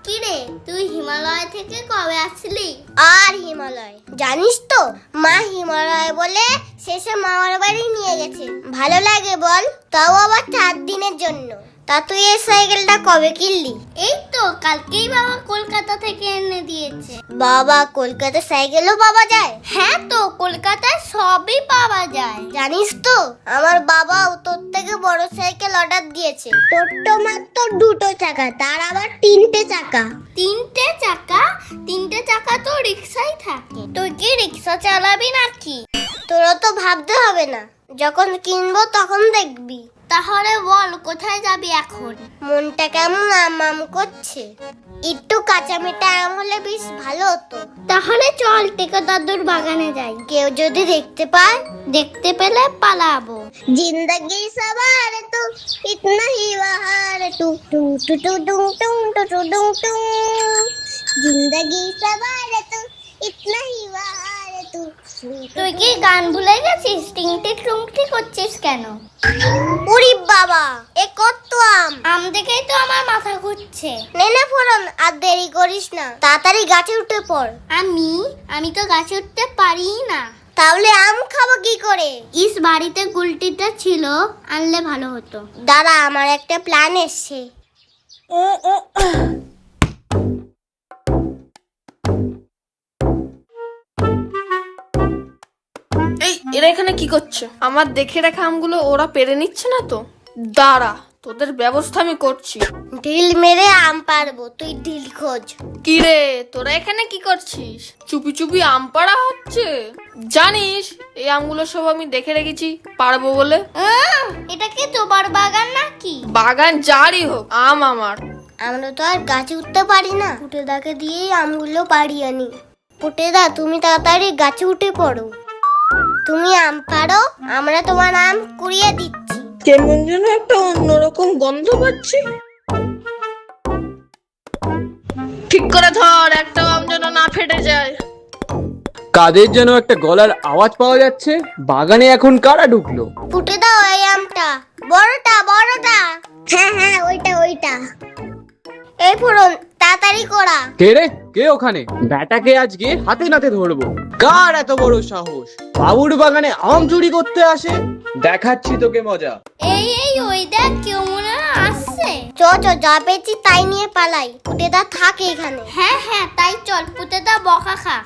কিরে, তুই হিমালয় থেকে কবে আসলি? আর হিমালয় জানিস তো, মা হিমালয় বলে শেষে মামার বাড়ি নিয়ে গেছে। ভালো লাগে বল, তাও আবার 4 দিনের জন্য। তা তুই এই সাইকেলটা কবে কিনলি? এই তো কালকেই বাবা কলকাতা থেকে এনে দিয়েছে। বাবা, কলকাতা সাইকেলও পাওয়া যায়? হ্যাঁ তো, কলকাতায় সবই পাওয়া যায়। জানিস তো, আমার বাবাও তোর থেকে বড় সাইকেল অর্ডার দিয়েছে। তোর তো মাত্র 2 চাকা, তার আবার 3টে চাকা। 3টে চাকা? 3টে চাকা তো রিক্সায় থাকে। তুই কি রিক্সা চালাবি নাকি? তোরা তো ভাবতে হবে না, যখন কিনবো তখন দেখবি। তাহলে বল, কোথায় যাবি এখন? মনটা কেমন আম করছে, একটু কাঁচা মিঠা আম হলে বেশ ভালো হতো। তাহলে চল টেকা দাদুর বাগানে যাই। কেউ যদি দেখতে পায়, দেখতে পেলে পালাবো। জিন্দগি সবার তু ইতনা হি বাহার তু টু টু টু টু টু টু টু টু টু। জিন্দগি সবার তু ইতনা হি বাহার তু। তুই কি গান ভুলে গেছিস? টিংটি টুংটি করছিস কেন? ওরে বাবা, এ কত আম দেখেই তো আমার মাথা ঘুরছে। নে ফোরন, আর দেরি করিস না, তাড়াতাড়ি গাছে উঠে পড়। আমি তো গাছে উঠতে পারি না। তাহলে আম খাবো কি করে? ইস, বাড়িতে গুলটিটা ছিল, আনলে ভালো হতো। দাঁড়া, আমার একটা প্ল্যান এসছে। এরা এখানে কি করছে? আমার দেখে রাখা আমগুলো ওরা পেরে নিচ্ছে না তো? দাঁড়া, তোদের ব্যবস্থা আমি করছি। ঢিল মেরে আম পারবো, তুই ঢিল খোঁজ। কি রে, তোরা এখানে কি করছিস? চুপি চুপি আম পাড়া হচ্ছে। জানিস, এই আমগুলো সব আমি দেখে রেখেছি পারবো বলে। এটা কি তোমার বাগান নাকি? বাগান যারই হোক, আম আমার। আমরা তো আর গাছে উঠতে পারি না, পুটেদাকে দিয়ে আমগুলো পাড়িয়ে আনি। পুটেদা, তুমি তাড়াতাড়ি গাছে উঠে পড়ো। তুমি আম পারো, আমরা তোমার আম কুড়িয়ে দিচ্ছি। কেমন যেন একটা অন্যরকম গন্ধ পাচ্ছি। ঠিক করে ধর, একটা আম যেন না ফেটে যায়। কাদের যেন একটা গলার আওয়াজ পাওয়া যাচ্ছে। বাগানে এখন কারা ঢুকলো? পুটেদা, ওই আমটা বড়টা। হ্যাঁ, ওইটা। এই ফোরন, তাড়াতাড়ি করা। কে রে, কে ওখানে? ব্যাটাকে আজকে হাতে নাতে ধরবো। কার এত বড় সাহস বাবুর বাগানে আম চুরি করতে আসে? দেখাচ্ছি তোকে মজা। এই ওই দেখ, কেউ মনে হয় আসছে। চ যা পেয়েছি তাই নিয়ে পালাই। পুটেদা থাকে এখানে। হ্যাঁ, তাই চল, পুটেদা বকা খা।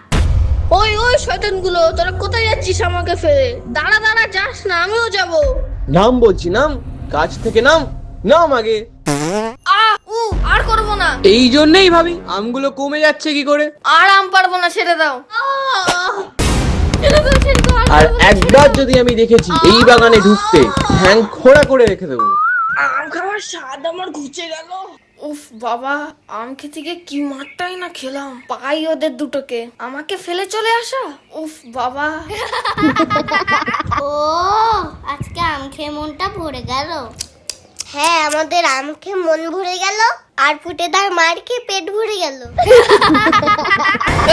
ওই শয়তানগুলো, তোরা কোথায় যাচ্ছিস আমাকে ফেলে? দাঁড়া যাস না, আমিও যাবো। নাম বলছি, নাম। গাছ থেকে নাম আগে। আর করবো না। এই জন্যই ভাবি আমগুলো কমে যাচ্ছে কি করে। আর আম পারবো না, ছেড়ে দাও। আর একবার যদি আমি দেখেছি এই বাগানে ঢুকতে, হ্যাং খোড়া করে রেখে দেবো। আম খাওয়ার স্বাদ আমার ঘুচে গেল। উফ বাবা, আম খেতে গিয়ে কি মারটাই না খেলাম। পাই ওদের দুটোকে, আমাকে ফেলে চলে আসা। উফ বাবা। ও, আজকে আম খেয়ে মনটা ভরে গেল। হ্যাঁ, আমাদের আম খেয়ে মন ভরে গেল, আর পুটেদার মার খেয়ে পেট ভরে গেল।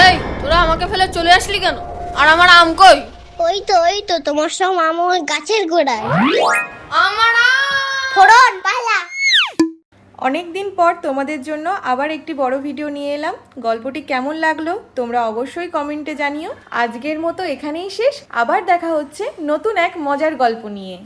এই, তোরা আমাকে ফেলে চলে আসলি কেন? আর আমার আম কই? ওই তো তোমার সব আম ওই গাছের গোড়ায়। আমার ফোরন, পালা। অনেকদিন পর তোমাদের জন্য আবার একটি বড় ভিডিও নিয়ে এলাম। গল্পটি কেমন লাগলো তোমরা অবশ্যই কমেন্টে জানিও। আজকের মতো এখানেই শেষ, আবার দেখা হচ্ছে নতুন এক মজার গল্প নিয়ে।